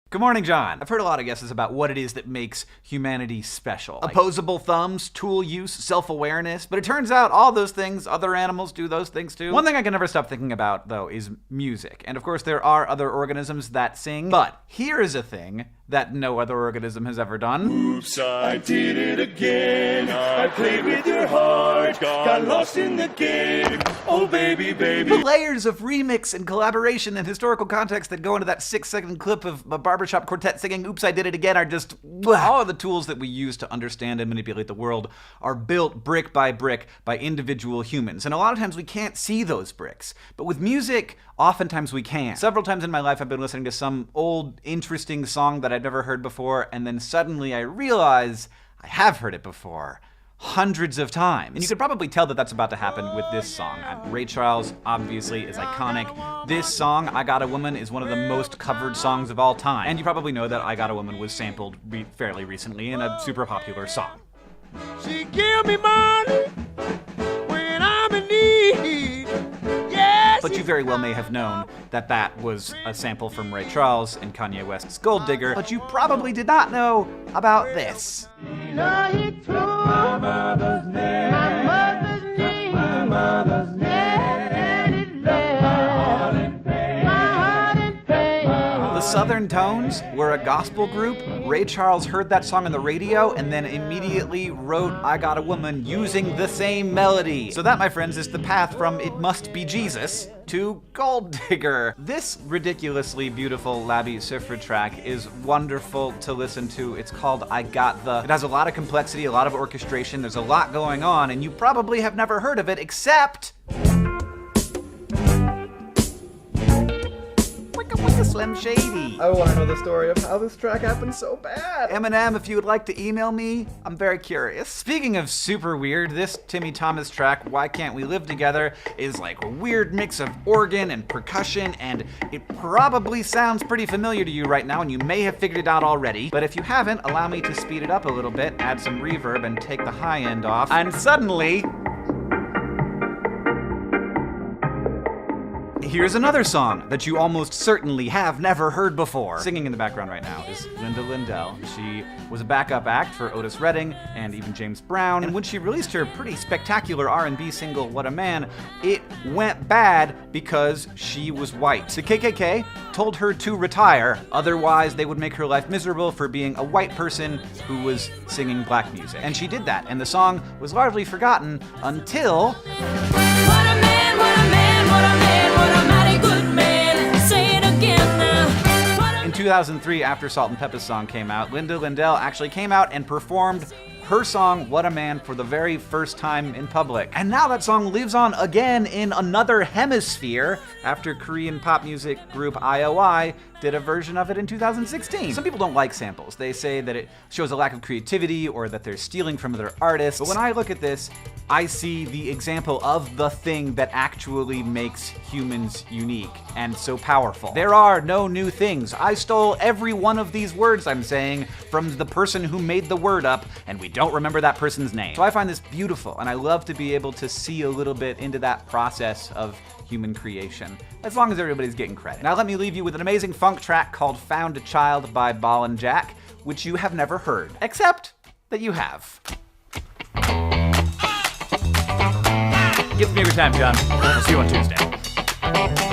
Good morning, John. I've heard a lot of guesses about what it is that makes humanity special. Opposable thumbs, tool use, self-awareness, but it turns out all those things, other animals do those things too. One thing I can never stop thinking about, though, is music. And of course, there are other organisms that sing, but here is a thing that no other organism has ever done. Oops, I did it again. I played with your heart, got lost in the game. Oh, baby, baby. The layers of remix and collaboration and historical context that go into that 6-second clip of a barbershop quartet singing Oops, I Did It Again are just... All of the tools that we use to understand and manipulate the world are built brick by individual humans. And a lot of times we can't see those bricks. But with music, oftentimes we can. Several times in my life I've been listening to some old, interesting song that I'd never heard before, and then suddenly I realize I have heard it before. Hundreds of times. And you could probably tell that that's about to happen with this song. Ray Charles, obviously, is iconic. This song, I Got a Woman, is one of the most covered songs of all time. And you probably know that I Got a Woman was sampled fairly recently in a super popular song. She give me money when I'm in need. Yes. But you very well may have known that that was a sample from Ray Charles and Kanye West's Gold Digger, but you probably did not know about this. My mother's name. My mother's name. My mother's name. And it left my heart in pain. The Southern Tones were a gospel group. Ray Charles heard that song on the radio and then immediately wrote I Got a Woman using the same melody. So that, my friends, is the path from It Must Be Jesus to Gold Digger. This ridiculously beautiful Labi Siffre track is wonderful to listen to. It's called I Got The. It has a lot of complexity, a lot of orchestration, there's a lot going on, and you probably have never heard of it except... Slim Shady. I want to know the story of how this track happened so bad. Eminem, if you would like to email me, I'm very curious. Speaking of super weird, this Timmy Thomas track, Why Can't We Live Together, is like a weird mix of organ and percussion, and it probably sounds pretty familiar to you right now, and you may have figured it out already. But if you haven't, allow me to speed it up a little bit, add some reverb, and take the high end off, and suddenly... Here's another song that you almost certainly have never heard before. Singing in the background right now is Linda Lindell. She was a backup act for Otis Redding and even James Brown. And when she released her pretty spectacular R&B single, What a Man, it went bad because she was white. The KKK told her to retire, otherwise they would make her life miserable for being a white person who was singing black music. And she did that, and the song was largely forgotten until... What a man, what a man, what a man, what a mighty good man. Say it again now. In 2003, after Salt and Peppa's song came out, Linda Lindell actually came out and performed her song, What a Man, for the very first time in public. And now that song lives on again in another hemisphere after Korean pop music group IOI did a version of it in 2016. Some people don't like samples. They say that it shows a lack of creativity or that they're stealing from other artists. But when I look at this, I see the example of the thing that actually makes humans unique and so powerful. There are no new things. I stole every one of these words I'm saying from the person who made the word up, and we don't remember that person's name. So I find this beautiful, and I love to be able to see a little bit into that process of human creation, as long as everybody's getting credit. Now let me leave you with an amazing funk track called Found a Child by Ball and Jack, which you have never heard, except that you have. Give me your time, John. I'll see you on Tuesday.